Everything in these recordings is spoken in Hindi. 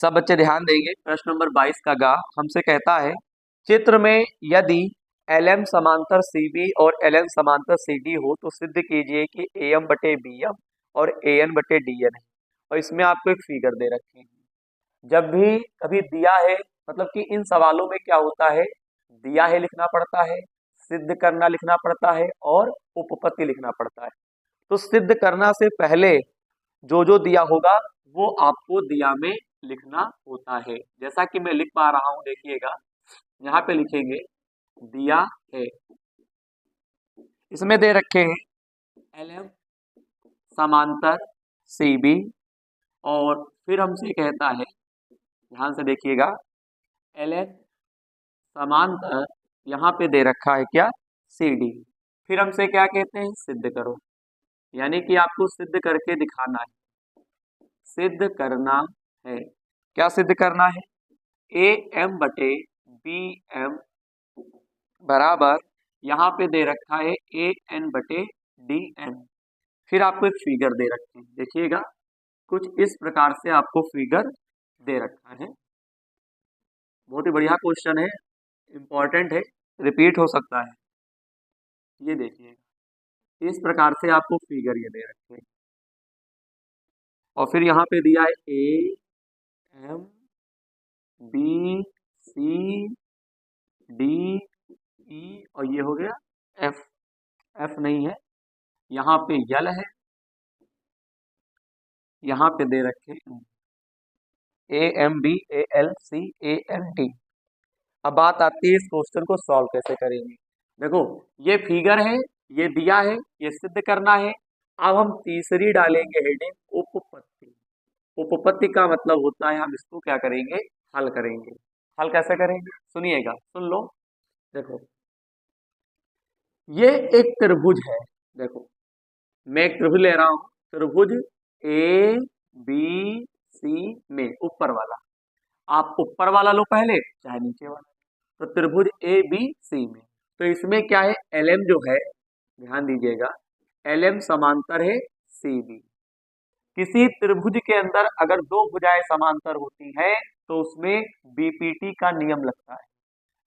सब बच्चे ध्यान देंगे। प्रश्न नंबर 22 का गा हमसे कहता है, चित्र में यदि LM समांतर CB और LN समांतर CD हो तो सिद्ध कीजिए कि AM बटे BM और AN बटे DN है। और इसमें आपको एक फिगर दे रखी है। जब भी कभी दिया है, मतलब कि इन सवालों में क्या होता है, दिया है लिखना पड़ता है, सिद्ध करना लिखना पड़ता है और उपपत्ति लिखना पड़ता है। तो सिद्ध करना से पहले जो जो दिया होगा वो आपको दिया में लिखना होता है। जैसा कि मैं लिख पा रहा हूं, देखिएगा यहाँ पे लिखेंगे दिया है, इसमें दे रखे हैं LM समांतर CB और फिर हमसे कहता है, ध्यान से देखिएगा, LN समांतर यहाँ पे दे रखा है क्या, CD। फिर हमसे क्या कहते हैं, सिद्ध करो, यानी कि आपको सिद्ध करके दिखाना है, सिद्ध करना है। क्या सिद्ध करना है, AM बटे BM बराबर यहाँ पे दे रखा है AN बटे DN। फिर आपको एक फिगर दे रखे हैं, देखिएगा कुछ इस प्रकार से आपको फिगर दे रखा है। बहुत ही बढ़िया क्वेश्चन है, इंपॉर्टेंट है, रिपीट हो सकता है। ये देखिए इस प्रकार से आपको फिगर ये दे रखे हैं और फिर यहाँ पे दिया है AM BC DE और ये हो गया F नहीं है, यहाँ पे यल है, यहाँ पे दे रखे AMB ALC AND। अब बात आती है इस क्वेश्चन को सॉल्व कैसे करेंगे। देखो ये फिगर है, ये दिया है, ये सिद्ध करना है। अब हम तीसरी डालेंगे हेडिंग उपपत्ति। उपपत्ति का मतलब होता है हम इसको क्या करेंगे, हल करेंगे। हल कैसे करेंगे, सुनिएगा, सुन लो। देखो ये एक त्रिभुज है, देखो मैं एक त्रिभुज ले रहा हूं, त्रिभुज ABC में ऊपर वाला, आप ऊपर वाला लो पहले चाहे नीचे वाला, तो त्रिभुज ABC में, तो इसमें क्या है, LM जो है, ध्यान दीजिएगा, LM समांतर है CB। किसी त्रिभुज के अंदर अगर दो भुजाएं समांतर होती हैं तो उसमें BPT का नियम लगता है,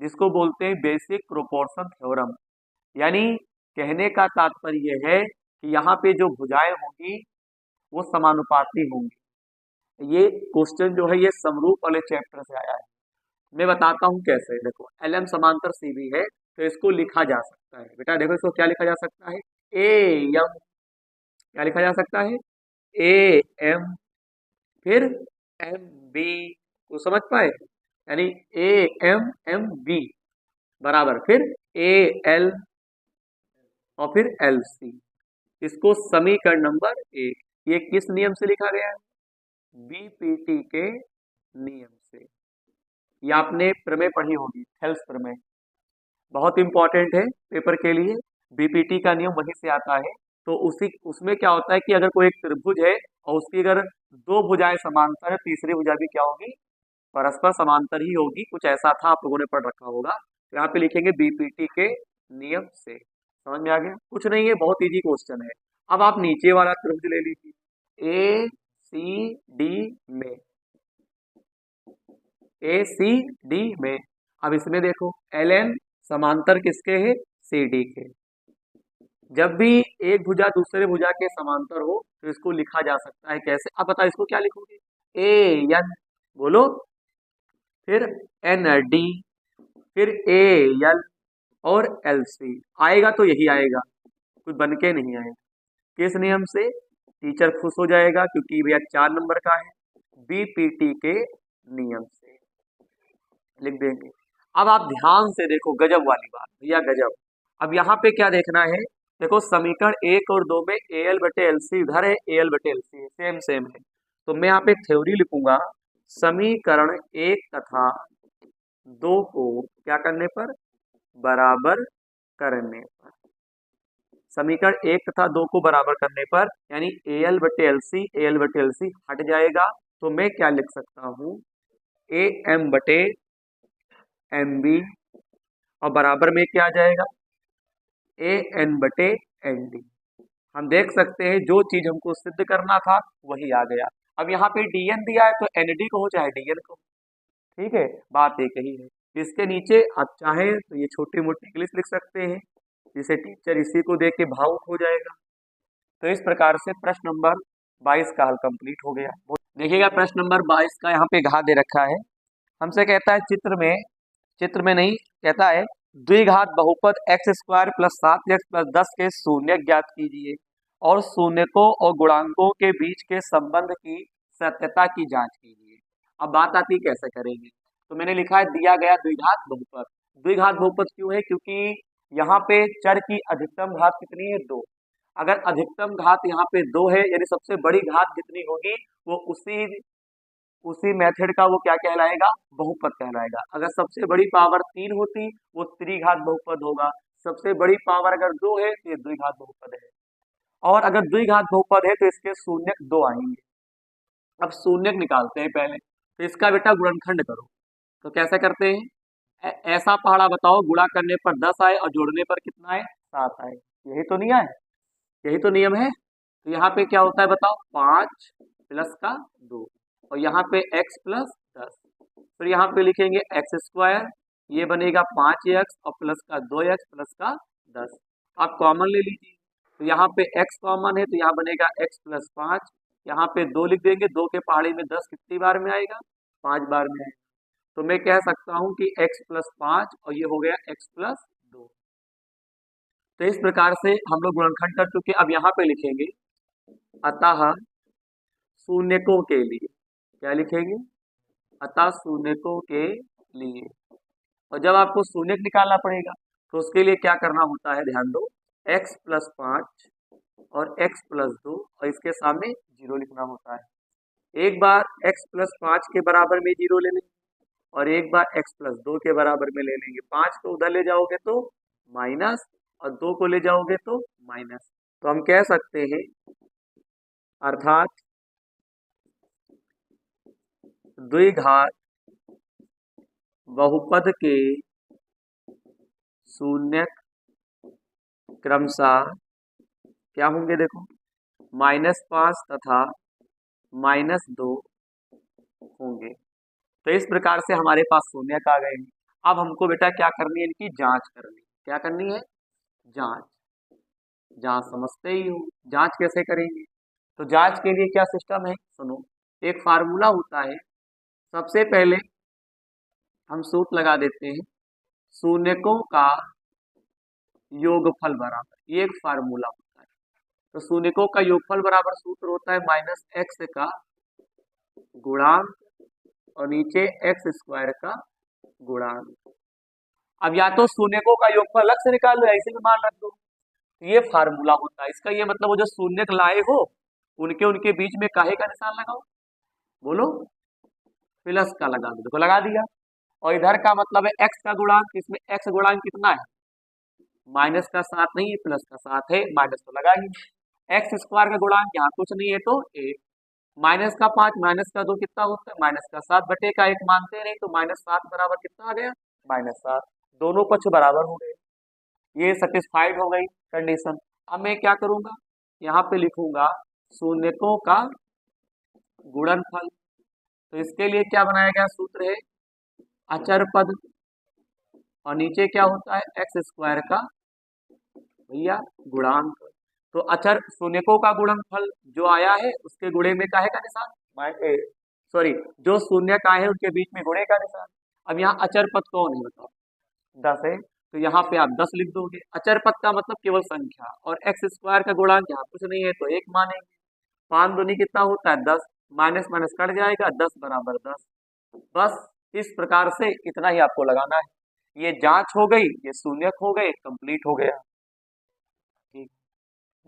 जिसको बोलते हैं बेसिक प्रोपोर्शन थ्योरम। यानी कहने का तात्पर्य है कि यहाँ पे जो भुजाएं होंगी वो समानुपाती होंगी। ये क्वेश्चन जो है ये समरूप वाले चैप्टर से आया है। मैं बताता हूँ कैसे। देखो LM समांतर CB है तो इसको लिखा जा सकता है, बेटा देखो इसको क्या लिखा जा सकता है, AM, क्या लिखा जा सकता है, AM, फिर MB, को समझ पाए, यानी AMMB बराबर फिर AL और फिर LC। इसको समीकरण नंबर 1, ये किस नियम से लिखा गया है, BPT के नियम से। ये आपने प्रमेय पढ़ी होगी, थेल्स प्रमेय, बहुत इंपॉर्टेंट है पेपर के लिए। BPT का नियम वहीं से आता है। तो उसमें क्या होता है कि अगर कोई एक त्रिभुज है और उसकी अगर दो भुजाएं समांतर है, तीसरी भुजा भी क्या होगी, परस्पर समांतर ही होगी। कुछ ऐसा था, आप लोगों ने पढ़ रखा होगा। तो यहाँ पे लिखेंगे BPT के नियम से। समझ में आ गया, कुछ नहीं है, बहुत इजी क्वेश्चन है। अब आप नीचे वाला त्रिभुज ले लीजिए, ACD में, ACD में। अब इसमें देखो LN समांतर किसके है, CD के। जब भी एक भुजा दूसरे भुजा के समांतर हो तो इसको लिखा जा सकता है कैसे। अब बताओ इसको क्या लिखोगे, AN, बोलो, फिर ND, फिर AL और LC। आएगा तो यही आएगा, कुछ बन के नहीं आएगा। किस नियम से, टीचर खुश हो जाएगा क्योंकि भैया 4 नंबर का है, BPT के नियम से लिख देंगे। अब आप ध्यान से देखो, गजब वाली बात भैया, गजब। अब यहाँ पे क्या देखना है, देखो समीकरण 1 और 2 में AL बटे LC इधर है, AL बटे LC है, सेम सेम है। तो मैं यहाँ पे थ्योरी लिखूंगा, समीकरण 1 तथा 2 को क्या करने पर, बराबर करने पर। समीकरण 1 तथा 2 को बराबर करने पर यानी AL बटे LC हट जाएगा। तो मैं क्या लिख सकता हूँ, AM बटे MB और बराबर में क्या आ जाएगा, AN बटे ND। हम देख सकते हैं जो चीज हमको सिद्ध करना था वही आ गया। अब यहाँ पे dn दिया है तो nd को हो चाहे dn को, ठीक है, बात एक ही है। इसके नीचे आप चाहें तो ये छोटी मोटी इंग्लिश लिख सकते हैं, जिसे टीचर इसी को देख के भावुक हो जाएगा। तो इस प्रकार से प्रश्न नंबर 22 का हल कंप्लीट हो गया। देखिएगा प्रश्न नंबर 22 का यहाँ पे घात दे रखा है, हमसे कहता है चित्र में नहीं, कहता है द्विघात बहुपद x square plus 7x plus 10 के शून्यक ज्ञात कीजिए और शून्यकों और गुणांकों के बीच के संबंध की सत्यता की जांच कीजिए। अब बात आती है कैसे करेंगे, तो मैंने लिखा है दिया गया द्विघात बहुपद। द्विघात बहुपद क्यों है, क्योंकि यहाँ पे चर की अधिकतम घात कितनी है, 2। अगर अधिकतम घात यहाँ पे 2 है, यानी सबसे बड़ी घात जितनी होगी वो उसी मेथड का वो क्या कहलाएगा, बहुपद कहलाएगा। अगर सबसे बड़ी पावर 3 होती वो त्रिघात बहुपद होगा, सबसे बड़ी पावर अगर 2 है तो ये द्विघात बहुपद है। और अगर द्विघात बहुपद है तो इसके शून्यक 2 आएंगे। अब शून्यक निकालते हैं पहले, तो इसका बेटा गुणनखंड करो। तो कैसे करते हैं, ऐसा पहाड़ा बताओ गुणा करने पर 10 आए और जोड़ने पर कितना आए, 7 आए। यही तो नहीं आए, यही तो नियम है। तो यहाँ पे क्या होता है बताओ, 5 प्लस का 2 और यहाँ पे x प्लस 10, फिर यहाँ पे लिखेंगे एक्स स्क्वायर, ये बनेगा 5x और प्लस का 2x प्लस का 10। आप कॉमन ले लीजिए, तो यहाँ पे x कॉमन है तो यहाँ बनेगा x प्लस 5, यहाँ पे 2 लिख देंगे, 2 के पहाड़ी में 10 कितनी बार में आएगा, 5 बार में आएगा। तो मैं कह सकता हूँ कि x प्लस 5 और ये हो गया x प्लस 2। तो इस प्रकार से हम लोग गुणनखंड कर चुके। अब यहाँ पे लिखेंगे अतः शून्यकों के लिए, क्या लिखेंगे, अतः शून्यकों के लिए। और जब आपको शून्यक निकालना पड़ेगा तो उसके लिए क्या करना होता है, ध्यान दो, x प्लस 5 और x प्लस 2 और इसके सामने 0 लिखना होता है। एक बार x प्लस 5 के बराबर में 0 ले लेंगे और एक बार x प्लस 2 के बराबर में ले लेंगे। 5 को उधर ले जाओगे तो माइनस और 2 को ले जाओगे तो माइनस। तो हम कह सकते हैं अर्थात द्विघात बहुपद के शून्यक क्रमशः क्या होंगे, देखो -5 तथा -2 होंगे। तो इस प्रकार से हमारे पास शून्यक आ गए। अब हमको बेटा क्या करनी है, इनकी जांच करनी है। क्या करनी है, जांच। जांच समझते ही हो, जांच कैसे करेंगे, तो जांच के लिए क्या सिस्टम है, सुनो, एक फार्मूला होता है। सबसे पहले हम सूत्र लगा देते हैं, शून्यकों का योगफल बराबर, ये एक फार्मूला होता है। तो शून्यकों का योगफल बराबर सूत्र होता है -x का गुणांक और नीचे x स्क्वायर का गुणांक। अब या तो शून्यकों का योगफल अलग से निकाल लो, ऐसे भी मान रख दो। ये फार्मूला होता है। इसका ये मतलब वो जो शून्यक लाए हो उनके उनके बीच में काहे का निशान लगाओ, बोलो, प्लस का लगा दो। देखो लगा दिया। और इधर का मतलब है x का गुणांक, इसमें x गुणांक कितना है, माइनस का 7 नहीं है, प्लस का 7 है, माइनस तो लगा ही। एक्स स्क्वायर का गुणांक यहाँ कुछ नहीं है तो 1, माइनस का 5 माइनस का 2 कितना होता है, -7 बटे का 1 मानते नहीं तो -7 बराबर कितना आ गया, -7। दोनों पक्ष बराबर हो गए, ये सेटिस्फाइड हो गई कंडीशन। अब मैं क्या करूंगा, यहाँ पे लिखूंगा शून्यकों का गुणनफल। तो इसके लिए क्या बनाया गया सूत्र है, अचर पद और नीचे क्या होता है एक्स स्क्वायर का भैया गुणांक। तो अचर शून्यकों का गुणनफल जो आया है उसके गुणे में काहे का निशान, सॉरी, जो शून्य का है उनके बीच में गुणे का निशान। अब यहाँ अचर पद कौन है बताओ, 10 है, तो यहाँ पे आप 10 लिख दोगे। अचर पद का मतलब केवल संख्या, और एक्स स्क्वायर का गुणांक यहाँ कुछ नहीं है तो 1 मानेंगे। 5 दूनी कितना होता है 10, माइनस माइनस कट जाएगा, 10 बराबर 10। बस इस प्रकार से इतना ही आपको लगाना है। ये जांच हो गई, ये शून्यक हो गए, कंप्लीट हो गया। ठीक,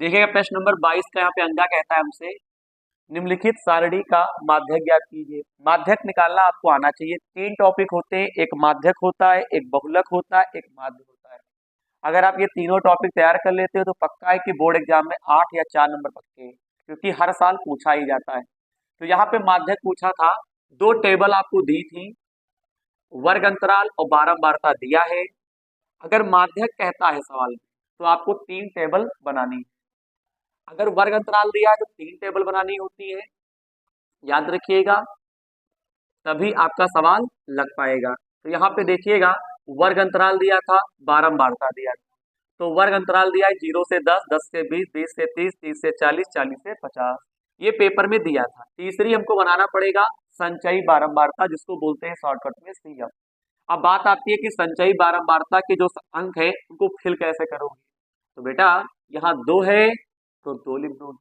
देखिएगा प्रश्न नंबर 22 का यहाँ पे अंगा कहता है हमसे निम्नलिखित सारणी का माध्यक ज्ञात कीजिए। माध्यक निकालना आपको आना चाहिए। 3 टॉपिक होते हैं, एक माध्यक होता है, एक बहुलक होता है, एक माध्य होता है। अगर आप ये तीनों टॉपिक तैयार कर लेते हो तो पक्का है कि बोर्ड एग्जाम में 8 या 4 नंबर पक्के हैं, क्योंकि हर साल पूछा ही जाता है। तो यहाँ पे माध्यक पूछा था, 2 टेबल आपको दी थी, वर्ग अंतराल और बारंबारता दिया है। अगर माध्यक कहता है सवाल में तो आपको 3 टेबल बनानी है। अगर वर्ग अंतराल दिया है तो 3 टेबल बनानी होती है, याद रखिएगा, तभी आपका सवाल लग पाएगा। तो यहाँ पे देखिएगा, वर्ग अंतराल दिया था, बारंबारता दिया था। तो वर्ग अंतराल दिया है 0 से 10, 10 से 20, 20 से 30, 30 से 40, 40 से 50। ये पेपर में दिया था। तीसरी हमको बनाना पड़ेगा संचयी बारंबारता, जिसको बोलते हैं शॉर्टकट में सीएफ। अब बात आती है कि संचयी बारंबारता के जो अंक है उनको फिल कैसे करोगे। तो बेटा यहाँ 2 है तो 2 लिख दो,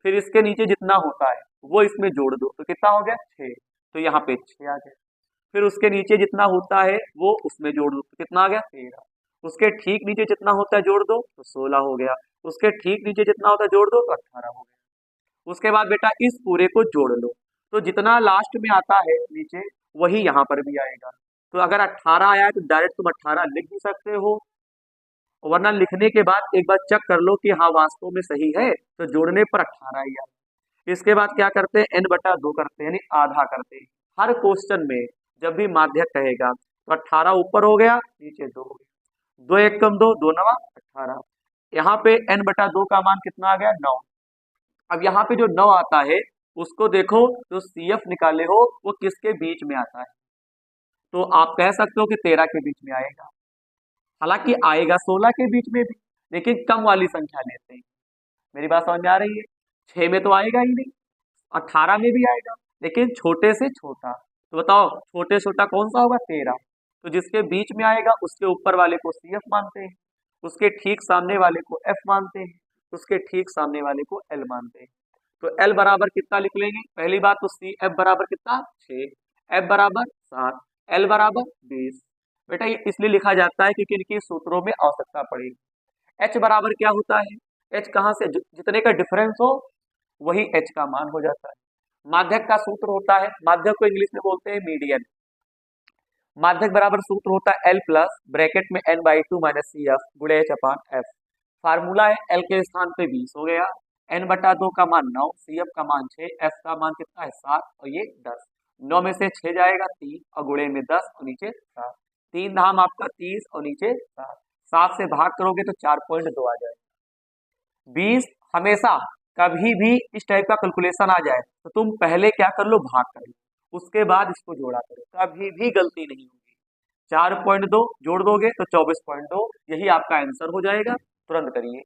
फिर इसके नीचे जितना होता है वो इसमें जोड़ दो, तो कितना हो गया 6, तो यहाँ पे 6 आ गया। फिर उसके नीचे जितना होता है वो उसमें जोड़ दो, तो कितना आ गया 13। उसके ठीक नीचे जितना होता है जोड़ दो तो 16 हो गया। उसके ठीक नीचे जितना होता है जोड़ दो तो 18 हो गया। उसके बाद बेटा इस पूरे को जोड़ लो, तो जितना लास्ट में आता है नीचे वही यहाँ पर भी आएगा। तो अगर 18 आया है तो डायरेक्ट तुम 18 लिख भी सकते हो, वरना लिखने के बाद एक बार चेक कर लो कि हाँ वास्तव में सही है, तो जोड़ने पर 18 ही आया। इसके बाद क्या करते हैं, n/2 करते हैं, यानी आधा करते हैं। हर क्वेश्चन में जब भी माध्यक कहेगा तो 18 ऊपर हो गया, नीचे 2 हो गया। 2 1 कम 2, 2 9 18। यहाँ पे n/2 का मान कितना आ गया 9। अब यहाँ पे जो 9 आता है उसको देखो, जो CF निकाले हो वो किसके बीच में आता है, तो आप कह सकते हो कि 13 के बीच में आएगा। हालांकि आएगा 16 के बीच में भी, लेकिन कम वाली संख्या लेते हैं। मेरी बात समझ में आ रही है? 6 में तो आएगा ही नहीं, 18 में भी आएगा, लेकिन छोटे से छोटा। तो बताओ छोटे से छोटा कौन सा होगा 13। तो जिसके बीच में आएगा उसके ऊपर वाले को CF मानते हैं, उसके ठीक सामने वाले को F मानते हैं, उसके ठीक सामने वाले को L मानते हैं। तो L बराबर कितना लिख लेंगे, पहली बात तो CF बराबर कितना 6, F बराबर 7, L बराबर 20। बेटा ये इसलिए लिखा जाता है क्योंकि इनकी सूत्रों में आवश्यकता पड़ेगी। H बराबर क्या होता है, H कहाँ से, जितने का डिफरेंस हो वही H का मान हो जाता है। माध्यक का सूत्र होता है, माध्यक को इंग्लिश में बोलते हैं मीडियन। माध्यक बराबर सूत्र होता है L प्लस ब्रैकेट में n/2 माइनस CF गुणे H/F। फार्मूला है L के स्थान पे 20 हो गया, n/2 का मान 9, CF का मान 6, F का मान कितना है 7 और ये 10। 9 में से 6 जाएगा 3 और गुणे में 10 और नीचे 7। 3 धाम आपका 30 और नीचे 7। 7 से भाग करोगे तो 4.2 आ जाएगा। 20 हमेशा कभी भी इस टाइप का कैलकुलेशन आ जाए तो तुम पहले क्या कर लो, भाग कर लो, उसके बाद इसको जोड़ा करो, कभी भी गलती नहीं होगी। 4.2 जोड़ दोगे तो 24.2, यही आपका आंसर हो जाएगा। तुरंत करिए।